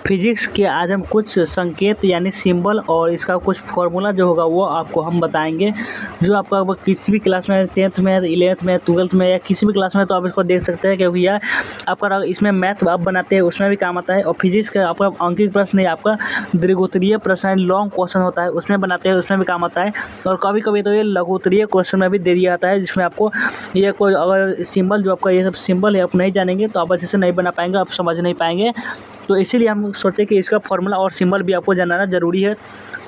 Physics के आज हम कुछ संकेत यानी सिंबल और इसका कुछ फार्मूला जो होगा वो आपको हम बताएंगे, जो आपका वो किसी भी क्लास में 10th में 11th में 12th में या किसी भी क्लास में तो आप इसको देख सकते हैं, क्योंकि यह आपका इसमें मैथ आप बनाते हैं उसमें भी काम आता है। और फिजिक्स का आपका अंकित प्रश्न या आपका दीर्घोत्तरीय प्रश्न लॉन्ग क्वेश्चन होता है उसमें बनाते हैं, उसमें भी काम आता है। और कभी कभी तो ये लघुत्तरीय क्वेश्चन में भी दे दिया जाता है, जिसमें आपको ये कोई अगर सिंबल जो आपका ये सब सिंबल है आप नहीं जानेंगे तो आप अच्छे से नहीं बना पाएंगे, आप समझ नहीं पाएंगे। तो इसीलिए हम सोचे कि इसका फार्मूला और सिंबल भी आपको जानना ज़रूरी है।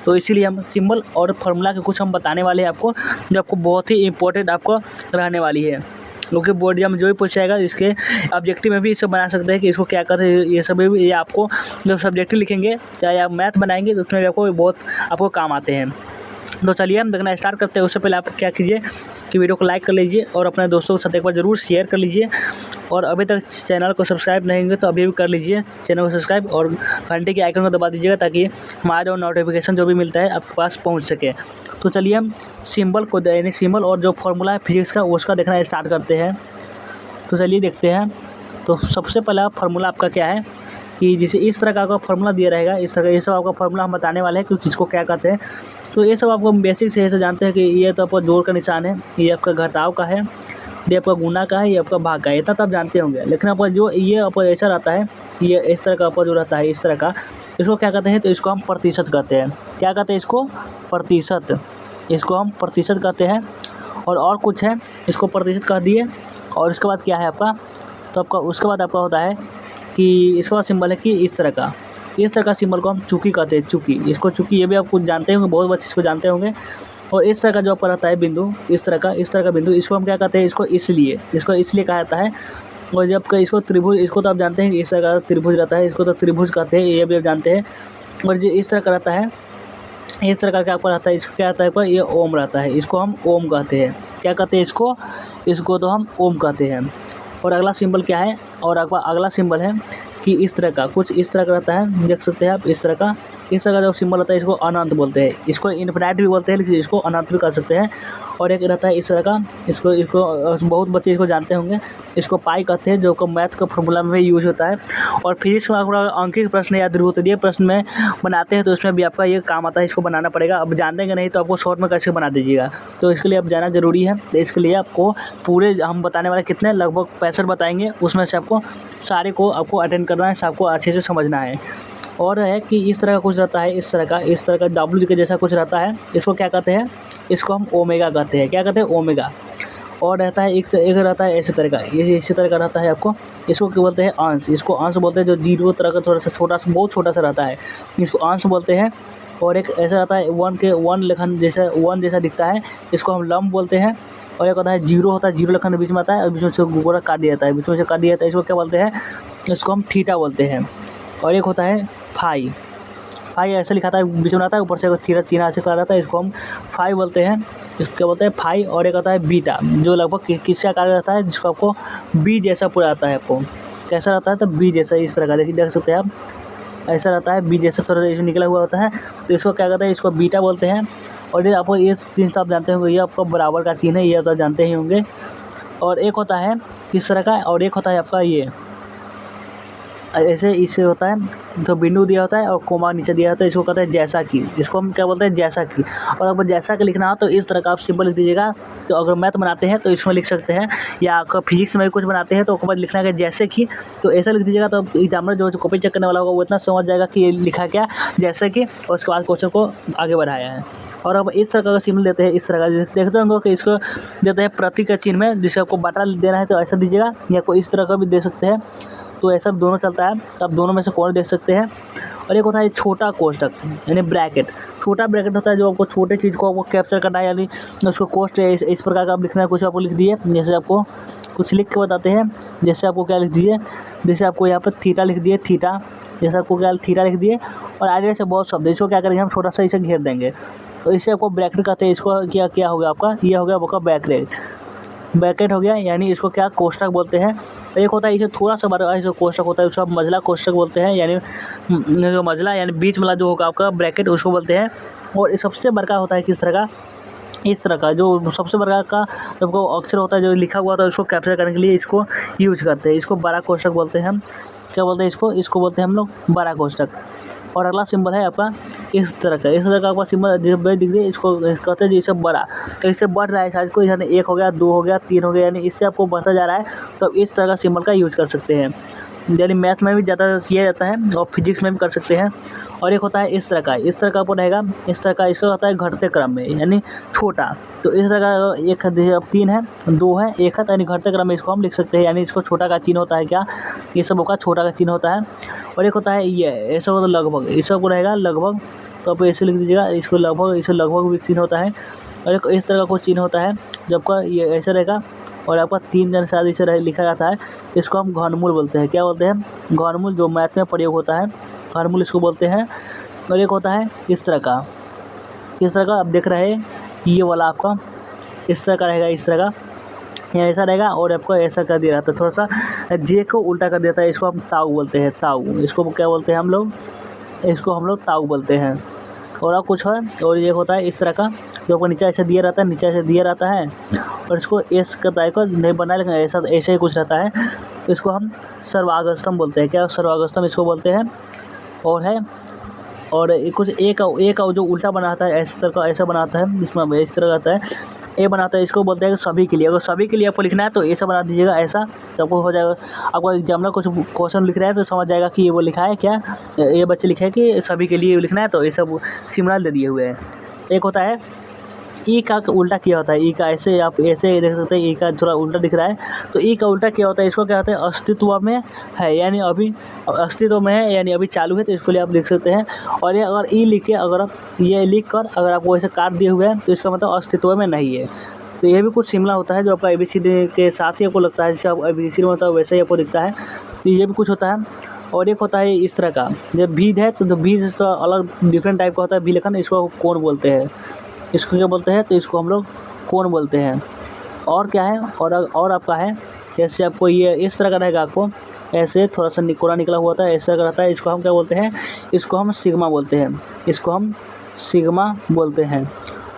तो इसीलिए हम सिंबल और फार्मूला के कुछ हम बताने वाले हैं आपको, जो आपको बहुत ही इंपॉर्टेंट आपको रहने वाली है, क्योंकि बोर्ड एग्जाम जो भी पूछा जाएगा इसके ऑब्जेक्टिव में भी इसे बना सकते हैं कि इसको क्या कहते हैं। ये सब भी ये आपको जब सब्जेक्टिव लिखेंगे चाहे आप मैथ बनाएंगे तो उसमें भी आपको बहुत आपको काम आते हैं। तो चलिए हम देखना स्टार्ट करते हैं। उससे पहले आप क्या कीजिए कि वीडियो को लाइक कर लीजिए और अपने दोस्तों के साथ एक बार ज़रूर शेयर कर लीजिए। और अभी तक चैनल को सब्सक्राइब नहीं होंगे तो अभी भी कर लीजिए चैनल को सब्सक्राइब और घंटे के आइकन को दबा दीजिएगा, ताकि हमारा जो नोटिफिकेशन जो भी मिलता है आपके पास पहुंच सके। तो चलिए हम सिंबल को यानी सिंबल और जो फार्मूला है फिजिक्स का उसका देखना स्टार्ट करते हैं। तो चलिए देखते हैं। तो सबसे पहला फार्मूला आपका क्या है कि जैसे इस तरह का आपका फार्मूला दिया रहेगा, इस तरह ये सब आपका फार्मूला हम बताने वाले हैं कि किसको क्या कहते हैं। तो ये सब आपको बेसिक से ऐसे जानते हैं कि ये तो आपका जोड़ का निशान है, ये आपका घटाव का है, ये आपका गुना का है, ये आपका भाग का है, इतना तो आप जानते होंगे। लेकिन आपका जो ये आपका ऐसा रहता है, ये इस तरह का आपका जो रहता है इस तरह का, इसको क्या कहते हैं तो इसको हम प्रतिशत कहते हैं। क्या कहते हैं इसको? प्रतिशत। इसको हम प्रतिशत कहते हैं। और कुछ है, इसको प्रतिशत कह दिए। और इसके बाद क्या है आपका, तो आपका उसके बाद आपका होता है कि इसके बाद सिंबल है कि इस तरह का सिंबल को हम चुकी कहते हैं। चुकी, इसको चुकी ये भी आप कुछ जानते होंगे, बहुत बच्चे इसको जानते होंगे। और इस तरह का जो आपका रहता है बिंदु, इस तरह का बिंदु, इसको हम क्या कहते हैं, इसको इसलिए कहा जाता है। और जब का इसको त्रिभुज, इसको तो आप जानते हैं कि इस तरह का त्रिभुज रहता है, इसको तो त्रिभुज कहते हैं, ये भी आप जानते हैं। और जो इस तरह का रहता है, इस तरह का आपका रहता है, इसको क्या रहता है, ये ओम रहता है, इसको हम ओम कहते हैं। क्या कहते हैं इसको तो हम ओम कहते हैं। और अगला सिंबल क्या है, और अगला सिंबल है कि इस तरह का, कुछ इस तरह का रहता है, देख सकते हैं आप इस तरह का जो सिंबल रहता है इसको अनंत बोलते हैं। इसको इनफिनाइट भी बोलते हैं, लेकिन इसको अनंत भी कर सकते हैं। और एक रहता है इस तरह का, इसको बहुत बच्चे इसको जानते होंगे, इसको पाई कहते हैं, जो को मैथ का फॉर्मूला में भी यूज होता है। और फिजिक्स में आपका अंकित प्रश्न या दीर्घोत्तरीय प्रश्न में बनाते हैं तो उसमें भी आपका ये काम आता है, इसको बनाना पड़ेगा। अब जानेंगे नहीं तो आपको शॉर्ट में कैसे बना दीजिएगा, तो इसके लिए अब जाना ज़रूरी है। तो इसके लिए आपको पूरे हम बताने वाले कितने लगभग 65 बताएंगे, उसमें से आपको सारे को आपको अटेंड करना है, सबको अच्छे से समझना है। और है कि इस तरह का कुछ रहता है, इस तरह का डब्ल्यू के जैसा कुछ रहता है, इसको क्या कहते हैं, इसको हम ओमेगा कहते हैं। क्या कहते हैं? ओमेगा। और रहता है एक रहता है ऐसे तरह का, ये इसी तरह का रहता है आपको, इसको क्या बोलते हैं? अंश। इसको अंश बोलते हैं, जो जीरो तरह का थोड़ा सा छोटा सा, बहुत छोटा सा रहता है, इसको अंश बोलते हैं। और एक ऐसा रहता है वन लेखन जैसा दिखता है, इसको हम लंब बोलते हैं। और एक होता है जीरो, होता है जीरो लेखन बीच में आता है और बीच में से गोला काट दिया जाता है, इसको क्या बोलते हैं? इसको हम थीटा बोलते हैं। और एक होता है फाई ऐसे लिखा था, बीच में आता है, ऊपर से थीटा चिन्ह ऐसे करा रहता है, इसको हम फाई बोलते हैं। इसको क्या बोलते हैं? फाई। और एक आता है बीटा, जो लगभग किससे आकार रहता है, जिसको आपको बी जैसा पूरा आता है। आपको कैसा रहता है? तो बी जैसा, इस तरह का देखिए, देख सकते हैं आप, ऐसा रहता है बी जैसा, थोड़ा इसमें निकला हुआ होता है, तो इसको क्या कहते हैं? इसको बीटा बोलते हैं। और ये आपको ये चिन्ह आप जानते होंगे, ये आपका बराबर का चिन्ह है, ये तो जानते ही होंगे। और एक होता है किस तरह का, और एक होता है आपका ये ऐसे, इससे होता है तो बिंदु दिया होता है और कोमा नीचे दिया होता है, इसको कहते हैं जैसा कि, इसको हम क्या बोलते हैं? जैसा कि। और अगर जैसा कि लिखना हो तो इस तरह का आप सिंबल लिख दीजिएगा। तो अगर मैथ बनाते हैं तो इसमें लिख सकते हैं, या आपका फिजिक्स में भी कुछ बनाते हैं तो ऊपर लिखना है जैसे कि, तो ऐसा लिख दीजिएगा। तो एग्जामिनर जो कॉपी चेक करने वाला होगा वो इतना समझ जाएगा कि ये लिखा क्या, जैसे कि, और उसके बाद क्वेश्चन को आगे बढ़ाया है। और अब इस तरह का सिंबल देते हैं, इस तरह का देखते होंगे कि इसको देते हैं प्रतीक के चिन्ह में, जिसे आपको बटा देना है तो ऐसा दीजिएगा, या कोई इस तरह का भी दे सकते हैं। तो ऐसा दोनों चलता है, तो आप दोनों में से कौन देख सकते हैं। और एक होता है छोटा कोष्ठक यानी ब्रैकेट। छोटा ब्रैकेट होता है जो आपको छोटे चीज़ को आपको कैप्चर करना है, यानी उसको कोष्ठ इस प्रकार का आप लिखना है, कुछ आपको लिख दिए, जैसे आपको कुछ लिख के बताते हैं। जैसे आपको क्या लिख दिए, जैसे आपको यहाँ पर थीटा लिख दिए, थीटा, जैसे आपको क्या थीटा लिख दिए। और आगे से बहुत शब्द, इसको क्या करेंगे हम, छोटा सा इसे घेर देंगे, तो इससे आपको ब्रैकेट कहते हैं। इसको क्या हो गया आपका, ये हो गया आपका ब्रैकेट हो गया, यानी इसको क्या कोष्ठक बोलते हैं। एक होता है इसे थोड़ा सा बड़ा जो कोष्ठक होता है उसको आप मझला कोष्ठक बोलते हैं, यानी जो मझला यानी बीच वाला जो होगा आपका ब्रैकेट, उसको बोलते हैं। और सबसे बड़का होता है किस तरह का, इस तरह का, जो सबसे बड़ा का आपको अक्षर होता है जो लिखा हुआ होता है उसको कैप्चर करने के लिए इसको यूज करते हैं, इसको बड़ा कोष्ठक बोलते हैं हम। क्या बोलते हैं इसको बोलते हैं हम लोग बड़ा कोष्ठक। और अगला सिंबल है आपका इस तरह का आपका सिंबल दिख रही है, इसको कहते हैं जैसे बड़ा, तो इससे बढ़ रहा है साइज को, यानी 1 हो गया, 2 हो गया, 3 हो गया, यानी इससे आपको बढ़ता जा रहा है, तो इस तरह का सिंबल का यूज कर सकते हैं। यानी मैथ में भी ज़्यादा किया जाता है और फिजिक्स में भी कर सकते हैं। और एक होता है इस तरह का आपको रहेगा, इस तरह का इसका होता है घटते क्रम में, यानी छोटा। तो इस तरह का एक अब 3 है, 2 है, 1 है, यानी घटते क्रम में इसको हम लिख सकते हैं, यानी इसको छोटा का चिन्ह होता है क्या, ये सब का छोटा का चिन्ह होता है। और एक होता है ये ऐसा होता है लगभग, इस सब को रहेगा लगभग, तो आप ऐसे लिख दीजिएगा, इसको लगभग भी चिन्ह होता है। और एक इस तरह का कोई चिन्ह होता है जब का ये ऐसा रहेगा, और आपका 3 जन शायद इसे लिखा जाता है, इसको हम घनमूल बोलते हैं। क्या बोलते हैं? घनमूल, जो मैथ में प्रयोग होता है, घनमूल इसको बोलते हैं। और एक होता है इस तरह का आप देख रहे हैं, ये वाला आपका इस तरह का रहेगा, इस तरह का यहाँ ऐसा रहेगा, और आपको ऐसा कर दिया जाता है, थोड़ा सा जे को उल्टा कर देता है, इसको हम ताऊ बोलते हैं, ताऊ। इसको क्या बोलते हैं हम लोग? इसको हम लोग ताऊ बोलते हैं। और अब कुछ है, और ये होता है इस तरह का, जो आपको नीचे ऐसे दिया रहता है, और इसको एस का टाइप का नहीं बना, लेकिन ऐसे ही कुछ रहता है, तो इसको हम सर्वागस्तम बोलते हैं। क्या सर्वागस्तम इसको बोलते हैं। और है, और कुछ एक का जो उल्टा बनाता है, ऐसे तरह का ऐसा बनाता है, जिसमें इस तरह आता है, ए बनाता है, इसको बोलते हैं सभी के लिए। अगर सभी के लिए आपको लिखना है तो ऐसा बना दीजिएगा, ऐसा, तो आपको हो जाएगा। आपको एग्जाम में कुछ क्वेश्चन लिख रहा है तो समझ जाएगा कि ये वो लिखा है क्या, ये बच्चे लिखे हैं कि सभी के लिए लिखना है, तो ये सब सिग्नल दे दिए हुए हैं। एक होता है ई का उल्टा किया होता है, ई का ऐसे आप ऐसे देख सकते हैं, ई का थोड़ा उल्टा दिख रहा है, तो ई का उल्टा क्या होता है, इसको क्या होता है, अस्तित्व में है, यानी अभी अस्तित्व में है, यानी अभी चालू है, तो इसको लिए आप लिख सकते हैं। और ये अगर ई लिख के, अगर आप ये लिख कर अगर आपको ऐसे काट दिए हुए हैं, तो इसका मतलब अस्तित्व में नहीं है। तो ये भी कुछ शिमला होता है, जो आपका ABCD के साथ ही आपको लगता है, जैसे आप ABCD में होता है वैसे ही आपको दिखता है, तो ये भी कुछ होता है। और एक होता है इस तरह का, जब भीद है, तो भीद तो अलग डिफरेंट टाइप का होता है, भी लेखन, इसको कोण बोलते हैं। इसको क्या बोलते हैं? तो इसको हम लोग कोण बोलते हैं। और क्या है, और आपका है, जैसे आपको ये इस तरह का रहेगा, आपको ऐसे थोड़ा सा कोना निकला हुआ था, ऐसा रहता है, इसको हम क्या बोलते हैं? इसको हम सिग्मा बोलते हैं, इसको हम सिग्मा बोलते हैं।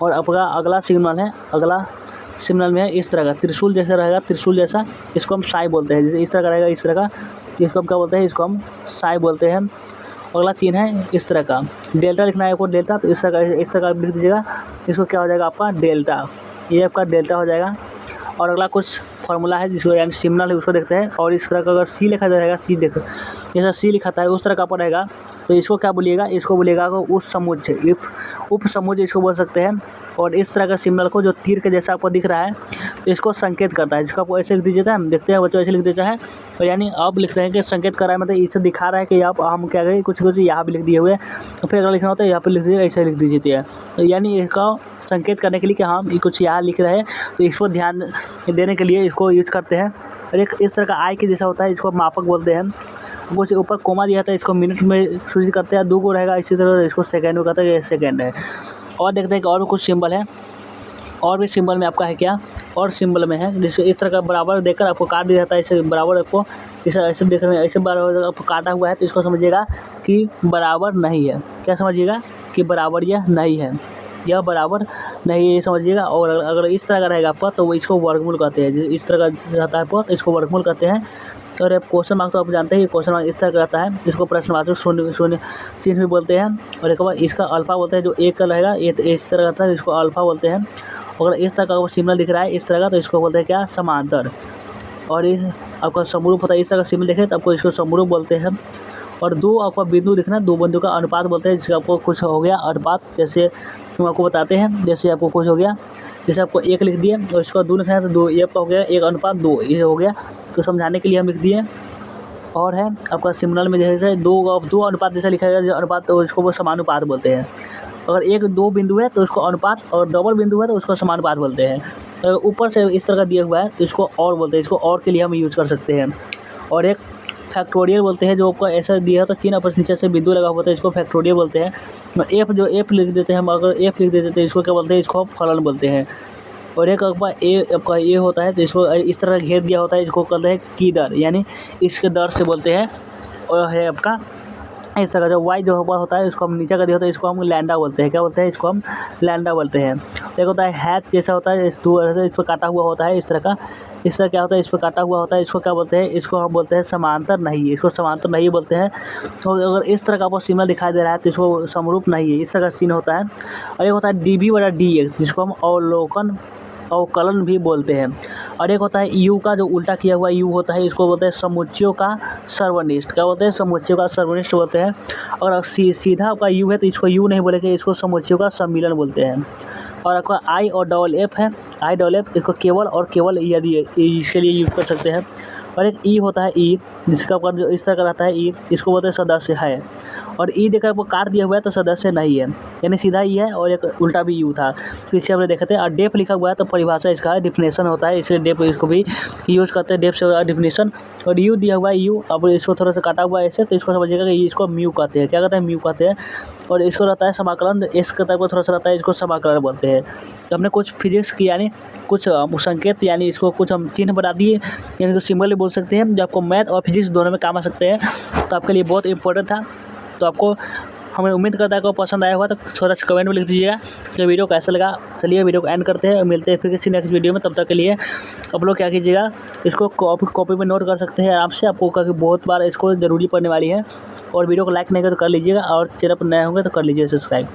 और आपका अगला सिग्नल में है इस तरह का त्रिशूल जैसा रहेगा, त्रिशूल जैसा, इसको हम साई बोलते हैं। जैसे इस तरह का रहेगा, इस तरह का, इसको हम क्या बोलते हैं? इसको हम साई बोलते हैं। अगला चिन्ह है इस तरह का, डेल्टा लिखना है आपको, डेल्टा, तो इस तरह का लिख दीजिएगा, इसको क्या हो जाएगा आपका डेल्टा, ये आपका डेल्टा हो जाएगा। और अगला कुछ फार्मूला है जिसको यानी सिग्नल है, उसको देखते हैं। और इस तरह का अगर सी लिखा जाएगा, सी देखो जैसा सी लिखा है उस तरह का पड़ेगा, तो इसको क्या बोलिएगा? इसको बोलिएगा उप समुच्चय, उप समुच्चय इसको बोल सकते हैं। और इस तरह का सिग्नल को जो तीर के जैसा आपको दिख रहा है, तो इसको संकेत करता है, जिसको आपको ऐसे लिख दीजिए, हम देखते हैं बच्चों ऐसे लिख देता है, और यानी आप लिख रहे हैं कि संकेत कर रहा है, मतलब इसे दिखा रहा है कि आप हम क्या करें, कुछ यहाँ भी लिख दिए हुए हैं, तो फिर अगर लिखना होता है यहाँ पर लिख दीजिए, ऐसे लिख दीजिए, तो यानी इसका संकेत करने के लिए कि हम कुछ यहाँ लिख रहे हैं, तो इसको ध्यान देने के लिए इसको यूज करते हैं। और एक इस तरह का आई के जैसा होता है, इसको मापक बोलते हैं। कुछ ऊपर कोमा दिया था, इसको मिनट में सूचित करते हैं, 2 को रहेगा, इसी तरह इसको सेकंड में कहते हैं, ये सेकंड है। और देखते हैं कि और भी कुछ सिंबल है, और भी सिंबल में आपका है क्या, और सिंबल में है, जैसे इस तरह का बराबर देखकर आपको काट दिया जाता है, इसे बराबर आपको इसे ऐसे देख रहे हैं, ऐसे बराबर आपको काटा हुआ है, तो इसको समझिएगा कि बराबर नहीं है। क्या समझिएगा? कि बराबर यह नहीं है, यह बराबर नहीं है, ये समझिएगा। और अगर इस तरह का रहेगा आपका, तो वो इसको वर्गमूल कहते हैं। इस तरह का रहता है आपको, तो इसको वर्गमूल कहते हैं। और क्वेश्चन मार्क तो आप जानते हैं, क्वेश्चन मार्क इस तरह का रहता है, इसको प्रश्नवाचक शून्य चिन्ह भी बोलते हैं। और एक बार इसका अल्फा बोलते हैं, जो एक का रहेगा ये इस तरह का है, इसको अल्फा बोलते हैं। अगर इस तरह का सिग्नल दिख रहा है इस तरह का, तो इसको बोलते हैं क्या? समांतर। और इस आपका समरूप होता है, इस तरह का सिग्नल देखें तो आपको इसको समरूप बोलते हैं। और 2 आपका बिंदु दिखना, 2 बिंदु का अनुपात बोलते हैं, जिसका आपको कुछ हो गया अनुपात, जैसे हम आपको बताते हैं, जैसे आपको कुछ हो गया, जैसे आपको 1 लिख दिए और इसको 2 लिखना है, तो 2 ये आपका हो गया 1 अनुपात 2, ये हो गया, तो समझाने के लिए हम लिख दिए। और है आपका सिग्नल में जैसे 2 अनुपात जैसा लिखा जाएगा, अनुपात, तो इसको वो समानुपात बोलते हैं। अगर 1-2 बिंदु है तो उसको अनुपात, और डबल बिंदु है तो उसको समानुपात बोलते हैं। अगर ऊपर से इस तरह का दिया हुआ है तो इसको और बोलते हैं, इसको और के लिए हम यूज कर सकते हैं। और एक फैक्टोरियल बोलते हैं, जो आपको ऐसा दिया है तो 3 ऊपर नीचे से बिंदु लगा हुआ है, इसको फैक्टोरियल बोलते हैं। एफ लिख देते हैं हम, अगर एफ लिख देते हैं तो इसको क्या बोलते हैं? इसको फलन बोलते हैं। और एक आपका ए होता है, तो इसको इस तरह घेर दिया होता है, इसको कहते हैं की दर, यानी इसके दर से बोलते हैं। और है आपका इस तरह जो वाई जो होता है, इसको हम नीचे का दिया होता है, इसको हम लैंडा बोलते हैं। क्या बोलते हैं? इसको हम लैंडा बोलते हैं। एक होता है हैच जैसा होता है, इस पर काटा हुआ होता है इस तरह का। इस तरह क्या होता है, इस पर काटा हुआ होता है, इसको क्या बोलते हैं, इसको हम बोलते हैं समांतर नहीं, इसको समांतर नहीं बोलते हैं। तो अगर इस तरह का आपको सिग्नल दिखाई दे रहा है तो इसको समरूप नहीं है, इस तरह का सीन होता है। और एक होता है डीबी बटा डीएक्स, जिसको हम अवकलन भी बोलते हैं। और एक होता है यू का जो उल्टा किया हुआ यू होता है, इसको बोलते हैं समुच्चयों का सर्वनिष्ठ। क्या बोलते हैं, समुच्चयों का सर्वनिष्ठ बोलते हैं। और सीधा आपका यू है तो इसको यू नहीं बोलेंगे, इसको समुच्चयों का सम्मिलन बोलते हैं। और आपका आई और डबल एफ है, आई डबल एफ, इसको केवल और केवल यदि इसके लिए यूज़ कर सकते हैं। और एक ई होता है ई, जिसका ऊपर जो इस तरह का रहता है ई, इसको बोलते हैं सदस्य है। और ई देखकर आपको काट दिया हुआ है तो सदस्य नहीं है, यानी सीधा ई है और एक उल्टा भी यू था, पीछे हमने देखे थे। और डेफ लिखा हुआ है तो परिभाषा इसका डिफिनेशन होता है, इसलिए डेफ इसको भी यूज़ करते हैं, डेफ से डिफिनेशन। और यू दिया हुआ है यू, अब इसको थोड़ा सा काटा हुआ है ऐसे, तो इसको समझिएगा कि इसको म्यू कहते हैं। क्या कहते हैं, म्यू कहते हैं। और इसको रहता है समाकलन, इसके तरफ थोड़ा सा रहता है, इसको समाकलन बोलते हैं। तो हमने कुछ फिजिक्स की यानी कुछ संकेत यानी इसको कुछ हम चिन्ह बता दिए, यानी सिंबल भी बोल सकते हैं, जो आपको मैथ और फिजिक्स दोनों में काम आ सकते हैं। तो आपके लिए बहुत इंपॉर्टेंट था। तो आपको हमें उम्मीद करता है कि पसंद आया होगा, तो छोटा सा कमेंट में लिख दीजिएगा कि वीडियो कैसा लगा। चलिए वीडियो को एंड करते हैं और मिलते हैं फिर किसी नेक्स्ट वीडियो में। तब तक के लिए आप लोग क्या कीजिएगा, इसको कॉपी में नोट कर सकते हैं आराम से, आपको क्योंकि बहुत बार इसको ज़रूरी पड़ने वाली है। और वीडियो को लाइक नहीं कर तो कर लीजिएगा, और चैनल पर नए होंगे तो कर लीजिए सब्सक्राइब।